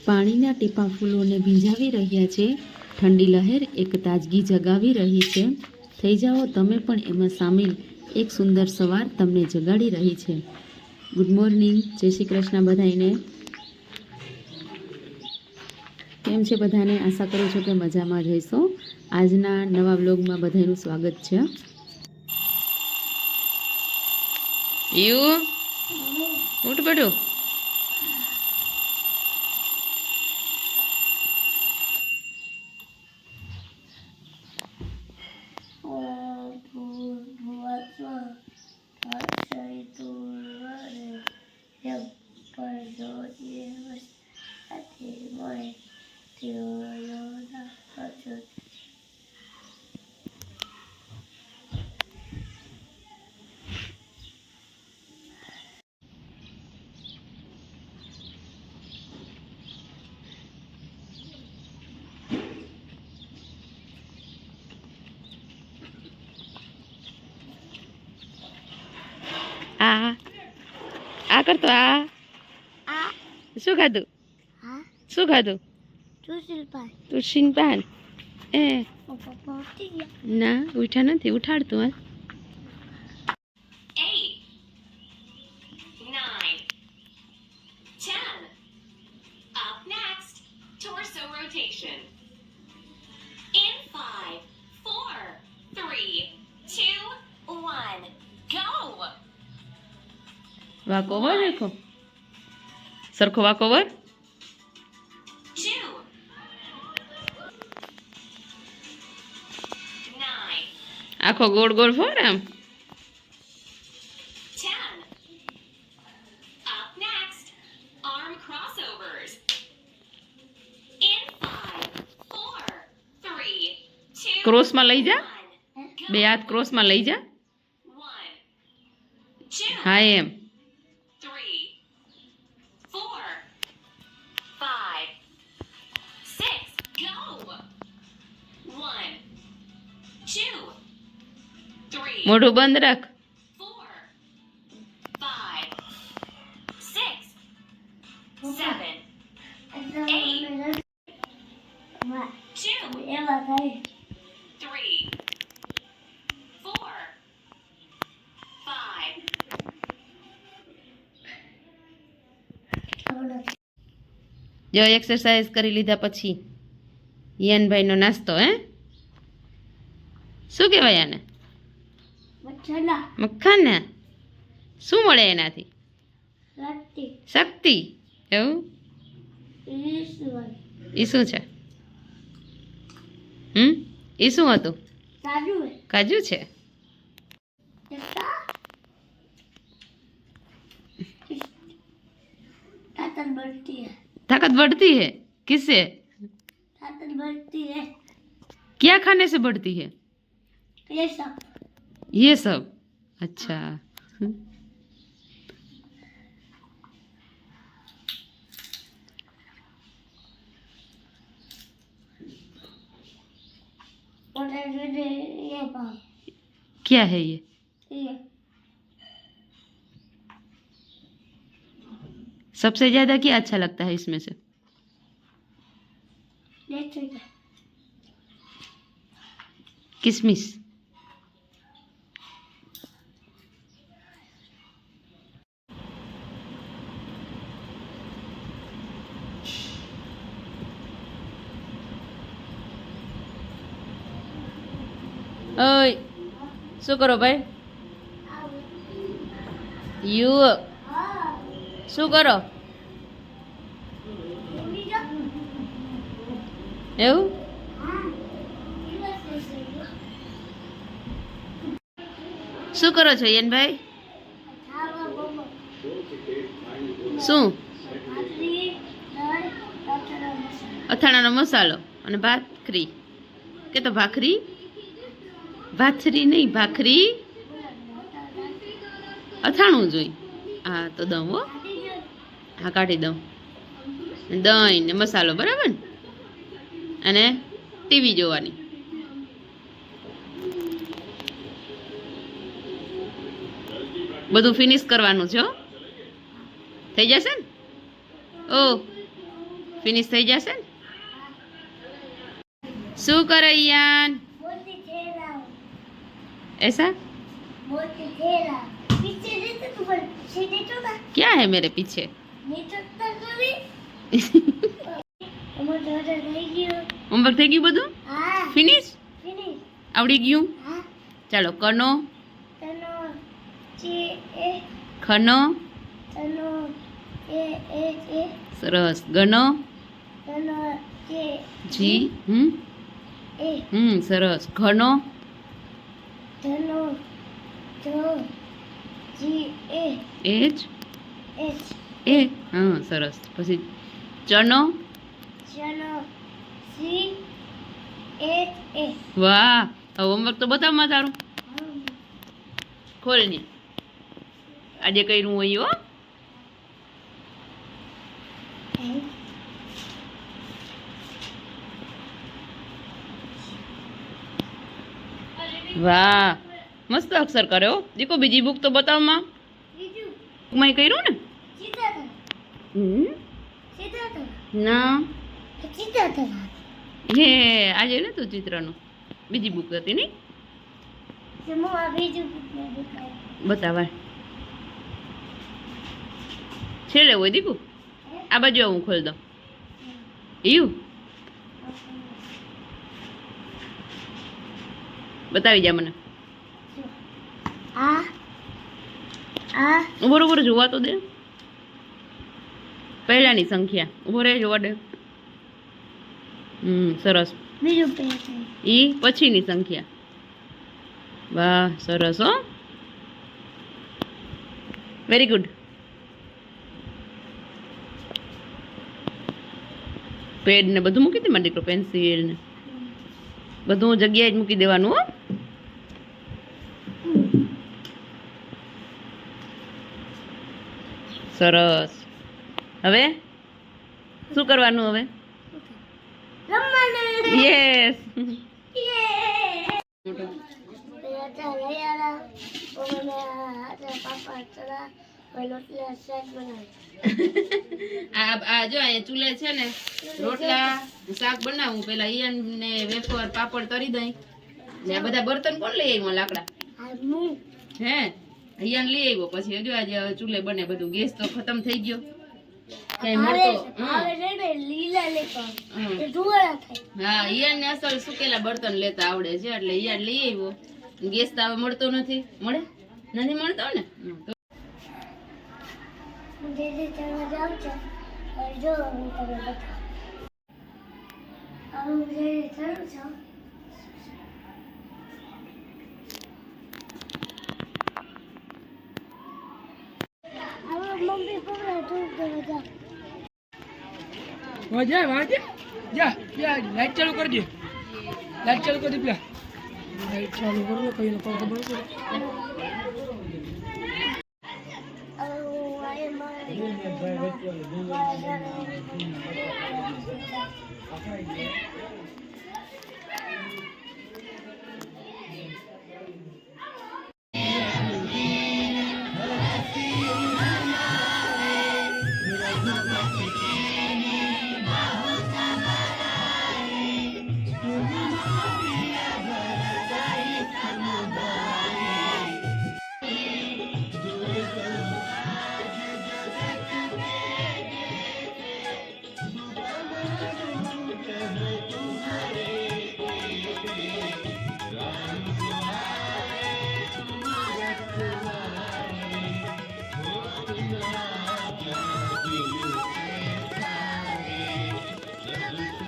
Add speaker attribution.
Speaker 1: પાણીના ટીપાં ફૂલોને ભીંજાવી રહ્યા છે. ઠંડી લહેર એક તાજગી જગાવી રહી છે. થઈ જાઓ તમે પણ એમાં સામેલ. એક સુંદર સવાર તમને જગાડી રહી છે. ગુડ મોર્નિંગ, જય શ્રી કૃષ્ણ બધાને. કેમ છે બધાને? આશા કરું છું કે મજામાં રહેશો. આજના નવા વ્લોગમાં બધાનું સ્વાગત છે. ઉઠ બેઠું. આ કરતો આ શું ખાધું? શું ખાધું? તુલસીન પાન. એ ના ઉઠા નથી, ઉઠાડતું. હાલ.
Speaker 2: 8, 9, 10. Up next, torso rotation. In 5, 4, 3, 2, 1, go.
Speaker 1: વાકો વર દેખો, સરખો વાકો વર.
Speaker 2: 2, 9,
Speaker 1: આખો ગોળ ગોળ ફોર આમ.
Speaker 2: 10. Up next, arm crossovers. In 5, 4, 3, 2,
Speaker 1: ક્રોસમાં લઈ જા,
Speaker 2: 1,
Speaker 1: બે હાથ ક્રોસમાં લઈ જા.
Speaker 2: 1, 2,
Speaker 1: હા એમ.
Speaker 2: 3, 4, 5, 6, go. 1, 2, 3,
Speaker 1: મોઢું બંધ રાખ.
Speaker 2: 4, 5, 6, 7, 8, 2, 3, 4, 5.
Speaker 1: જો એક્સરસાઇઝ કરી લીધા પછી યનભાઈનો નાસ્તો. શું કહેવાય આને? મખાના. શું મળે એનાથી? શક્તિ. એવું? એ શું છે? એ શું હતું? કાજુ છે. ताकत बढ़ती है किससे?
Speaker 3: ताकत बढ़ती है
Speaker 1: क्या खाने से बढ़ती है?
Speaker 3: ये सब।
Speaker 1: ये सब. अच्छा.
Speaker 3: और ये बात
Speaker 1: क्या है ये?
Speaker 3: ये
Speaker 1: सबसे ज्यादा क्या अच्छा लगता है इसमें से? किशमिश. ओय શું કરો ભાઈ? યુ શું કરો? એવું? શું કરો છો યનભાઈ? શું? અથાણાનો મસાલો અને ભાખરી. કે તો ભાખરી? ભાખરી નહીં, ભાખરી. અથાણું જોઈ. હા તો દઉં. હો હા કાઢી દઉં. દહીં ને મસાલો બરાબર ને? અને ટીવી જોવાની. બધું ફિનિશ કરવાનું છે. થઈ જશે ને? ઓ ફિનિશ થઈ જશે ને? શું કરે ઈયાન?
Speaker 3: मोती थैला
Speaker 1: ऐसा
Speaker 3: मोती थैला पीछे देते तू पर पीछे देतो ना
Speaker 1: क्या है मेरे पीछे?
Speaker 3: नीचे तक करी અમાર daughter થઈ ગયું
Speaker 1: હોમવર્ક થઈ ગયું બધું?
Speaker 3: હા
Speaker 1: ફિનિશ?
Speaker 3: ફિનિશ
Speaker 1: આવડી ગયું?
Speaker 3: હા
Speaker 1: ચાલો કનો
Speaker 3: તનો ચે એ
Speaker 1: ખનો
Speaker 3: તનો એ
Speaker 1: સરસ ગનો
Speaker 3: તનો ચે
Speaker 1: જી
Speaker 3: એ
Speaker 1: સરસ ઘનો
Speaker 3: ધનો જો જી એ
Speaker 1: એચ
Speaker 3: એચ
Speaker 1: એ હા સરસ પછી ચનો
Speaker 3: ચનો સી એચ એ
Speaker 1: વાહ હવે હોમવર્ક તો બતાવમાં તારું ખોલ ને આજે કર્યું હોય હો વાહ મસ્ત અક્ષર કર્યો દીકો બીજી બુક તો બતાવમાં
Speaker 3: બીજું
Speaker 1: બુકમાં કર્યું ને
Speaker 3: સીધા તો
Speaker 1: હમ
Speaker 3: સીધા તો
Speaker 1: ના
Speaker 3: સીધા તો
Speaker 1: હે આજે નતું ચિત્રનું બીજી બુક હતી નહીં
Speaker 3: હું આ બીજું દેખાય
Speaker 1: બતાવા છેલ્લે હોય દીકુ આ બાજુ હું ખોલ દઉં એવું બતાવી જા મને
Speaker 3: આ આ
Speaker 1: બરોબર જોવા તો દે પહેલાની સંખ્યા ઉભો રહે જોવા દે સરસ
Speaker 3: બીજું પેજ
Speaker 1: ઈ પછીની સંખ્યા વાહ સરસ હો વેરી ગુડ પેડ ને બધું મૂકી દે મારી દીકરો પેન્સિલ ને બધું જગ્યાએ જ મૂકી દેવાનું હો સરસ હવે શું કરવાનું હવે
Speaker 3: રમવાનું
Speaker 1: યસ
Speaker 3: પેલા લયાડા ઓને આ પાપા ચડા પેલોટલા શાક બનાવે
Speaker 1: આ જો અહીંયા ચૂલે છે ને રોટલા શાક બનાવું પેલા ઈયન ને વેફર પાપડ તરી દઈ ને આ બધા બર્તન કોણ લઈ આવ્યું લાકડા
Speaker 3: આ હું
Speaker 1: હે ઈયન લઈ આવ્યો પછી હજુ આજે ચૂલે બને બધું ગેસ તો ખતમ થઈ ગયો કઈ મળતો
Speaker 3: આવે ને લીલા લેતો
Speaker 1: હમ.
Speaker 3: એ ધુવાળા થાય
Speaker 1: હા ઈયન ને અસલ સુકેલા બર્તન લેતા આવડે છે એટલે ઈયન લઈ આવ્યો ગેસ તો હવે મળતો નથી મળે નથી મળતો ને તો
Speaker 3: હું ધીરે ચડવા જાઉં છું અને જો હું તમને બતાવું હવે હું ધીરે ચડું છું હવે મમ્મી પપ્પા તું કરવા જાઉં
Speaker 4: વાજે જા લાઈટ ચાલુ કરજે લાઈટ ચાલુ કરી દે પેલા લાઈટ ચાલુ કરો ને કઈ લોકો ખબર પડે
Speaker 3: હવે હું આયે મારે